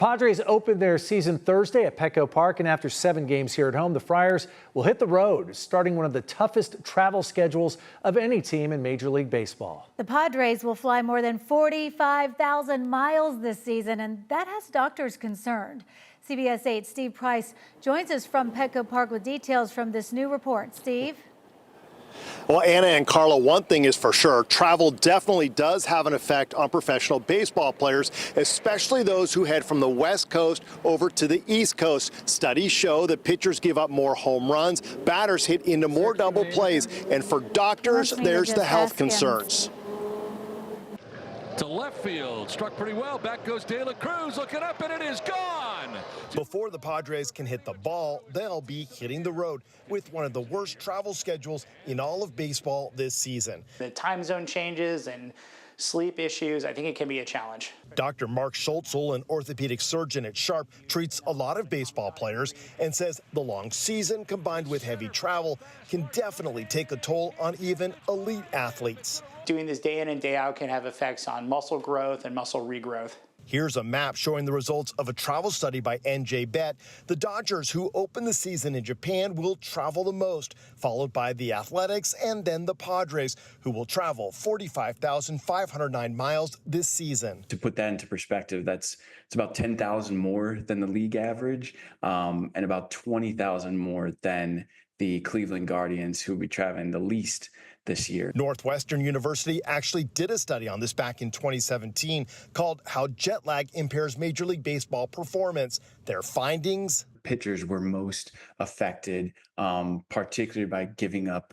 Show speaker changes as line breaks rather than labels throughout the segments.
Padres opened their season Thursday at Petco Park, and after 7 games here at home, the Friars will hit the road, starting one of the toughest travel schedules of any team in Major League Baseball.
The Padres will fly more than 45,000 miles this season, and that has doctors concerned. CBS 8's Steve Price joins us from Petco Park with details from this new report. Steve?
Well, Anna and Carla, one thing is for sure, travel definitely does have an effect on professional baseball players, especially those who head from the West Coast over to the East Coast. Studies show that pitchers give up more home runs, batters hit into more double plays, and for doctors, there's the health concerns.
To left field, struck pretty well. Back goes De La Cruz, looking up, and it is gone.
Before the Padres can hit the ball, they'll be hitting the road with one of the worst travel schedules in all of baseball this season.
The time zone changes and sleep issues, I think it can be a challenge.
Dr. Mark Schultzel, an orthopedic surgeon at Sharp, treats a lot of baseball players and says the long season combined with heavy travel can definitely take a toll on even elite athletes.
Doing this day in and day out can have effects on muscle growth and muscle regrowth.
Here's a map showing the results of a travel study by NJ Bet. The Dodgers, who open the season in Japan, will travel the most, followed by the Athletics and then the Padres, who will travel 45,509 miles this season.
To put that into perspective, it's about 10,000 more than the league average, and about 20,000 more than the Cleveland Guardians, who will be traveling the least this year.
Northwestern University actually did a study on this back in 2017 called How Jet Lag Impairs Major League Baseball Performance. Their findings:
pitchers were most affected, particularly by giving up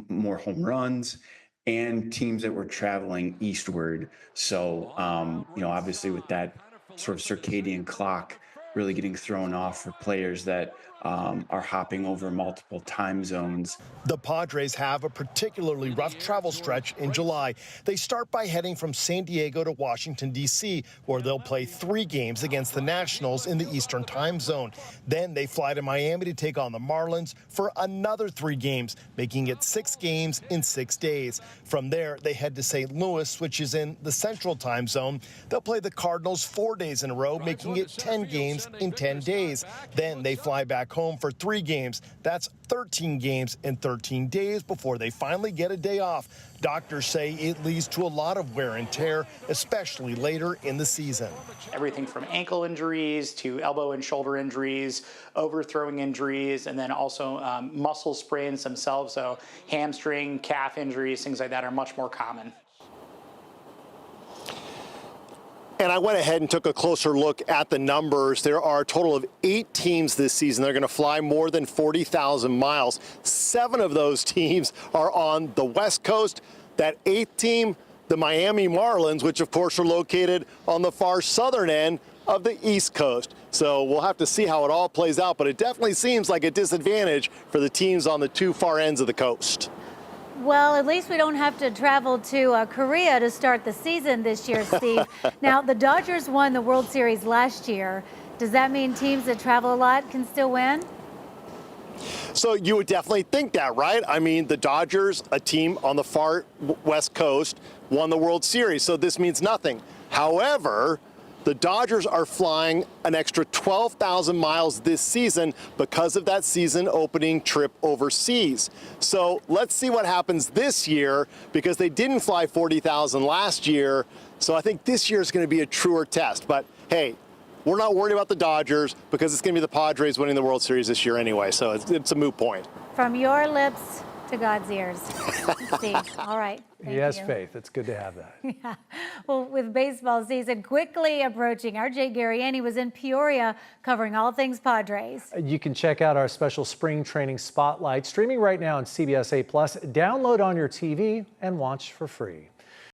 more home runs, and teams that were traveling eastward. So, obviously with that sort of circadian clock really getting thrown off for players that are hopping over multiple time zones.
The Padres have a particularly rough travel stretch in July. They start by heading from San Diego to Washington, D.C., where they'll play 3 games against the Nationals in the Eastern time zone. Then they fly to Miami to take on the Marlins for another 3 games, making it 6 games in 6 days. From there, they head to St. Louis, which is in the Central time zone. They'll play the Cardinals 4 days in a row, making it 10 games in 10 days. Then they fly back home for 3 games. That's 13 games in 13 days before they finally get a day off. Doctors say it leads to a lot of wear and tear, especially later in the season.
Everything from ankle injuries to elbow and shoulder injuries, overthrowing injuries, and then also muscle sprains themselves. So hamstring, calf injuries, things like that are much more common.
And I went ahead and took a closer look at the numbers. There are a total of 8 teams this season. They're going to fly more than 40,000 miles. 7 of those teams are on the West Coast. That 8th team, the Miami Marlins, which of course are located on the far southern end of the East Coast. So we'll have to see how it all plays out, but it definitely seems like a disadvantage for the teams on the 2 far ends of the coast.
Well, at least we don't have to travel to Korea to start the season this year, Steve. Now, the Dodgers won the World Series last year. Does that mean teams that travel a lot can still win?
So you would definitely think that, right? I mean, the Dodgers, a team on the far West Coast, won the World Series, so this means nothing. However, the Dodgers are flying an extra 12,000 miles this season because of that season opening trip overseas. So let's see what happens this year, because they didn't fly 40,000 last year. So I think this year is going to be a truer test. But hey, we're not worried about the Dodgers because it's going to be the Padres winning the World Series this year anyway. So it's a moot point.
From your lips to God's ears, Steve. All right.
He has faith. It's good to have that.
Yeah. Well, with baseball season quickly approaching, our Jay Garriani was in Peoria covering all things Padres.
You can check out our special spring training spotlight streaming right now on CBS 8 Plus. Download on your TV and watch for free.